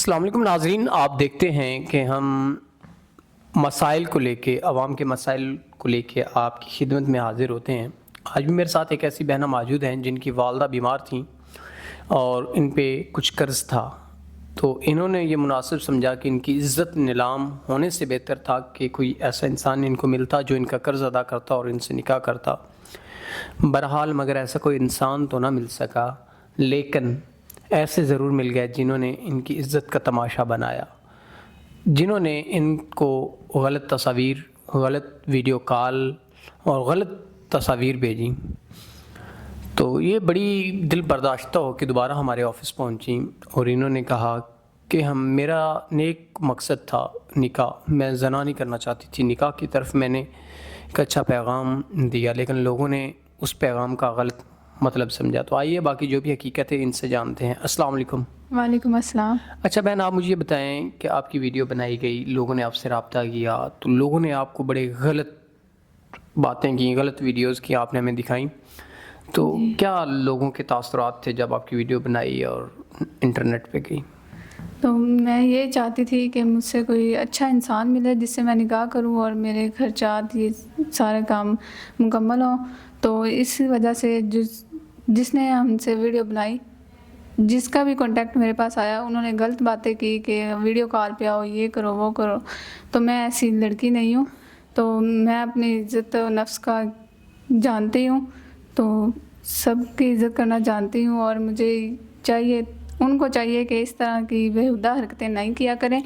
السلام علیکم ناظرین، آپ دیکھتے ہیں کہ ہم مسائل کو لے کے، عوام کے مسائل کو لے کے آپ کی خدمت میں حاضر ہوتے ہیں۔ آج بھی میرے ساتھ ایک ایسی بہنہ موجود ہیں جن کی والدہ بیمار تھیں اور ان پہ کچھ قرض تھا، تو انہوں نے یہ مناسب سمجھا کہ ان کی عزت نیلام ہونے سے بہتر تھا کہ کوئی ایسا انسان ان کو ملتا جو ان کا قرض ادا کرتا اور ان سے نکاح کرتا۔ بہرحال مگر ایسا کوئی انسان تو نہ مل سکا، لیکن ایسے ضرور مل گئے جنہوں نے ان کی عزت کا تماشا بنایا، جنہوں نے ان کو غلط تصاویر، غلط ویڈیو کال اور غلط تصاویر بھیجیں۔ تو یہ بڑی دل برداشتہ ہو کہ دوبارہ ہمارے آفس پہنچیں اور انہوں نے کہا کہ میرا نیک مقصد تھا نکاح، میں زنا نہیں کرنا چاہتی تھی، نکاح کی طرف میں نے ایک اچھا پیغام دیا، لیکن لوگوں نے اس پیغام کا غلط مطلب سمجھا۔ تو آئیے باقی جو بھی حقیقت ہے ان سے جانتے ہیں۔ السلام علیکم۔ وعلیکم السلام۔ اچھا بہن، آپ مجھے یہ بتائیں کہ آپ کی ویڈیو بنائی گئی، لوگوں نے آپ سے رابطہ کیا، تو لوگوں نے آپ کو بڑے غلط باتیں کی، غلط ویڈیوز کی آپ نے ہمیں دکھائیں، تو کیا لوگوں کے تاثرات تھے جب آپ کی ویڈیو بنائی اور انٹرنیٹ پہ گئی؟ تو میں یہ چاہتی تھی کہ مجھ سے کوئی اچھا انسان ملے جس سے میں نکاح کروں اور میرے خرچات یہ سارے کام مکمل ہوں۔ تو اس وجہ سے جس نے ہم سے ویڈیو بنائی، جس کا بھی کانٹیکٹ میرے پاس آیا، انہوں نے غلط باتیں کی کہ ویڈیو کال پہ آؤ، یہ کرو وہ کرو۔ تو میں ایسی لڑکی نہیں ہوں، تو میں اپنی عزت و نفس کا جانتی ہوں، تو سب کی عزت کرنا جانتی ہوں، اور مجھے چاہیے، ان کو چاہیے کہ اس طرح کی بیہودہ حرکتیں نہیں کیا کریں۔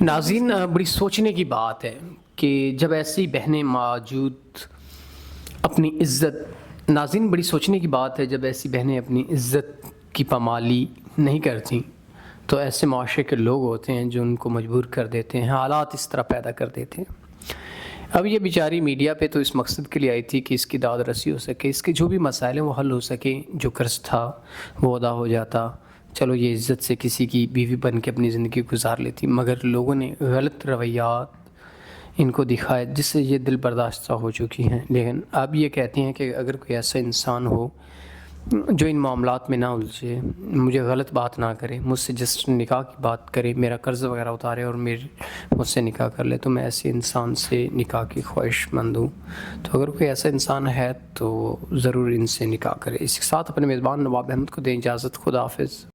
ناظرین، بڑی سوچنے کی بات ہے کہ جب ایسی بہنیں موجود اپنی عزت، ناظرین بڑی سوچنے کی بات ہے جب ایسی بہنیں اپنی عزت کی پامالی نہیں کرتی، تو ایسے معاشرے کے لوگ ہوتے ہیں جو ان کو مجبور کر دیتے ہیں، حالات اس طرح پیدا کر دیتے ہیں۔ اب یہ بیچاری میڈیا پہ تو اس مقصد کے لیے آئی تھی کہ اس کی داد رسی ہو سکے، اس کے جو بھی مسائل ہیں وہ حل ہو سکے، جو قرض تھا وہ ادا ہو جاتا، چلو یہ عزت سے کسی کی بیوی بن کے اپنی زندگی گزار لیتی۔ مگر لوگوں نے غلط رویات ان کو دکھائے جس سے یہ دل برداشتہ ہو چکی ہیں۔ لیکن اب یہ کہتی ہیں کہ اگر کوئی ایسا انسان ہو جو ان معاملات میں نہ الجھے، مجھے غلط بات نہ کرے، مجھ سے جس نکاح کی بات کرے، میرا قرض وغیرہ اتارے اور مجھ سے نکاح کر لے، تو میں ایسے انسان سے نکاح کی خواہش مند ہوں۔ تو اگر کوئی ایسا انسان ہے تو ضرور ان سے نکاح کرے۔ اس کے ساتھ اپنے میزبان نواب احمد کو دیں اجازت۔ خدا حافظ۔